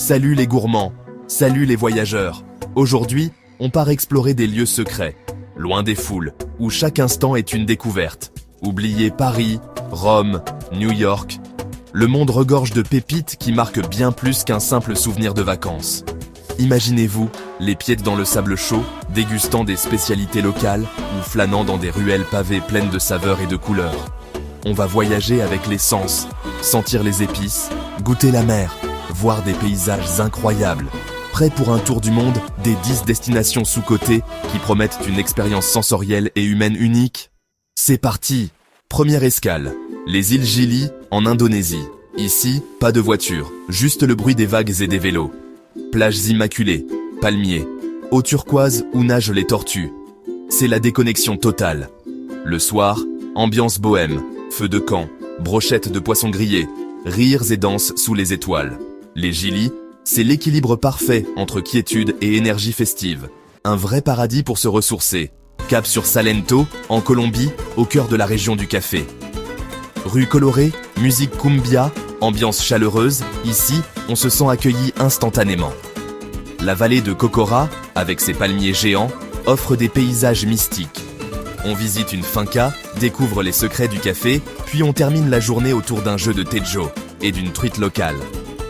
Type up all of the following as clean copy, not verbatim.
Salut les gourmands, salut les voyageurs. Aujourd'hui, on part explorer des lieux secrets, loin des foules, où chaque instant est une découverte. Oubliez Paris, Rome, New York. Le monde regorge de pépites qui marquent bien plus qu'un simple souvenir de vacances. Imaginez-vous, les pieds dans le sable chaud, dégustant des spécialités locales ou flânant dans des ruelles pavées pleines de saveurs et de couleurs. On va voyager avec les sens, sentir les épices, goûter la mer, voir des paysages incroyables. Prêt pour un tour du monde, des 10 destinations sous-cotées qui promettent une expérience sensorielle et humaine unique? C'est parti! Première escale, les îles Gili, en Indonésie. Ici, pas de voiture, juste le bruit des vagues et des vélos. Plages immaculées, palmiers, eau turquoise où nagent les tortues. C'est la déconnexion totale. Le soir, ambiance bohème, feu de camp, brochettes de poissons grillés, rires et danses sous les étoiles. Les Gili, c'est l'équilibre parfait entre quiétude et énergie festive. Un vrai paradis pour se ressourcer. Cap sur Salento, en Colombie, au cœur de la région du café. Rue colorée, musique cumbia, ambiance chaleureuse, ici, on se sent accueilli instantanément. La vallée de Cocora, avec ses palmiers géants, offre des paysages mystiques. On visite une finca, découvre les secrets du café, puis on termine la journée autour d'un jeu de tejo et d'une truite locale.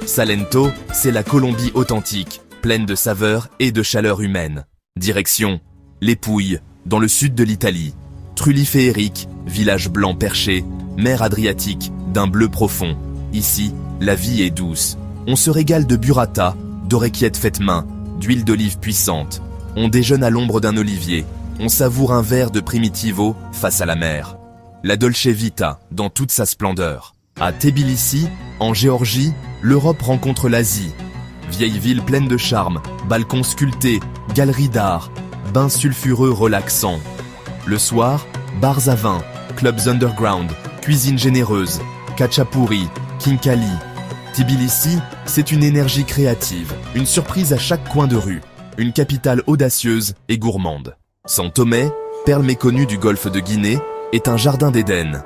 Salento, c'est la Colombie authentique, pleine de saveurs et de chaleur humaine. Direction, les Pouilles, dans le sud de l'Italie. Trulli féerique, village blanc perché, mer Adriatique, d'un bleu profond. Ici, la vie est douce. On se régale de burrata, d'orecchiette faite main, d'huile d'olive puissante. On déjeune à l'ombre d'un olivier. On savoure un verre de primitivo face à la mer. La Dolce Vita, dans toute sa splendeur. À Tbilissi, en Géorgie, l'Europe rencontre l'Asie. Vieille ville pleine de charme, balcons sculptés, galeries d'art, bains sulfureux relaxants. Le soir, bars à vin, clubs underground, cuisine généreuse, khachapuri, kinkali. Tbilissi, c'est une énergie créative, une surprise à chaque coin de rue, une capitale audacieuse et gourmande. São Tomé, perle méconnue du golfe de Guinée, est un jardin d'Éden.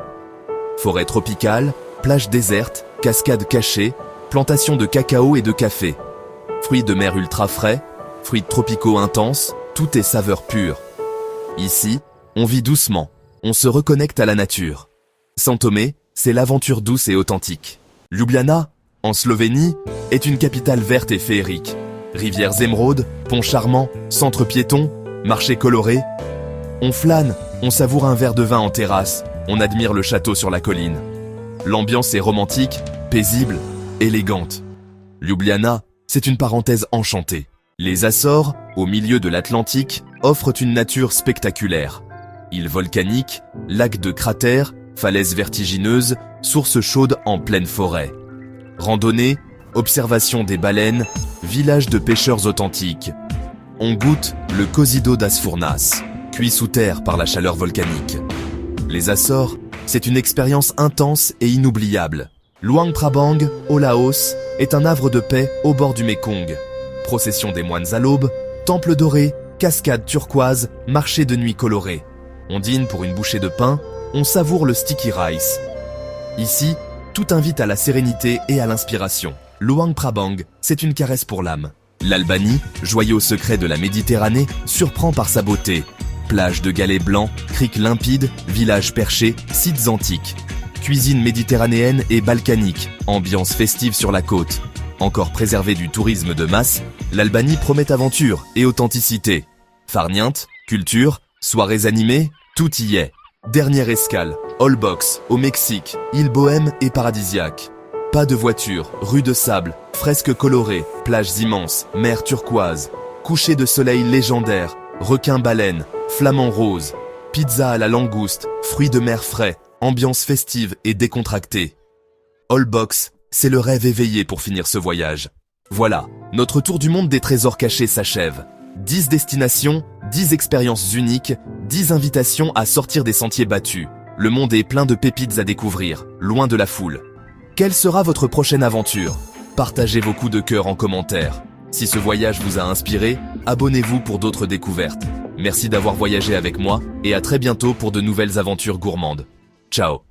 Forêt tropicale, plages désertes, cascades cachées, plantations de cacao et de café. Fruits de mer ultra frais, fruits tropicaux intenses, tout est saveur pure. Ici, on vit doucement, on se reconnecte à la nature. São Tomé, c'est l'aventure douce et authentique. Ljubljana, en Slovénie, est une capitale verte et féerique. Rivières émeraudes, ponts charmants, centres piétons, marchés colorés. On flâne, on savoure un verre de vin en terrasse, on admire le château sur la colline. L'ambiance est romantique, paisible, élégante. Ljubljana, c'est une parenthèse enchantée. Les Açores, au milieu de l'Atlantique, offrent une nature spectaculaire. Îles volcaniques, lacs de cratères, falaises vertigineuses, sources chaudes en pleine forêt. Randonnée, observation des baleines, village de pêcheurs authentiques. On goûte le cocido das Furnas, cuit sous terre par la chaleur volcanique. Les Açores, c'est une expérience intense et inoubliable. Luang Prabang, au Laos, est un havre de paix au bord du Mékong. Procession des moines à l'aube, temple doré, cascade turquoise, marché de nuit coloré. On dîne pour une bouchée de pain, on savoure le sticky rice. Ici, tout invite à la sérénité et à l'inspiration. Luang Prabang, c'est une caresse pour l'âme. L'Albanie, joyau secret de la Méditerranée, surprend par sa beauté. Plage de galets blancs, criques limpides, villages perchés, sites antiques. Cuisine méditerranéenne et balkanique, ambiance festive sur la côte. Encore préservée du tourisme de masse, l'Albanie promet aventure et authenticité. Farniente, culture, soirées animées, tout y est. Dernière escale, Holbox, au Mexique, île bohème et paradisiaque. Pas de voiture, rue de sable, fresques colorées, plages immenses, mer turquoise, coucher de soleil légendaire, requins-baleines, flamants roses, pizza à la langouste, fruits de mer frais, ambiance festive et décontractée. Holbox, c'est le rêve éveillé pour finir ce voyage. Voilà, notre tour du monde des trésors cachés s'achève. 10 destinations, 10 expériences uniques, 10 invitations à sortir des sentiers battus. Le monde est plein de pépites à découvrir, loin de la foule. Quelle sera votre prochaine aventure? Partagez vos coups de cœur en commentaire. Si ce voyage vous a inspiré, abonnez-vous pour d'autres découvertes. Merci d'avoir voyagé avec moi et à très bientôt pour de nouvelles aventures gourmandes. Ciao!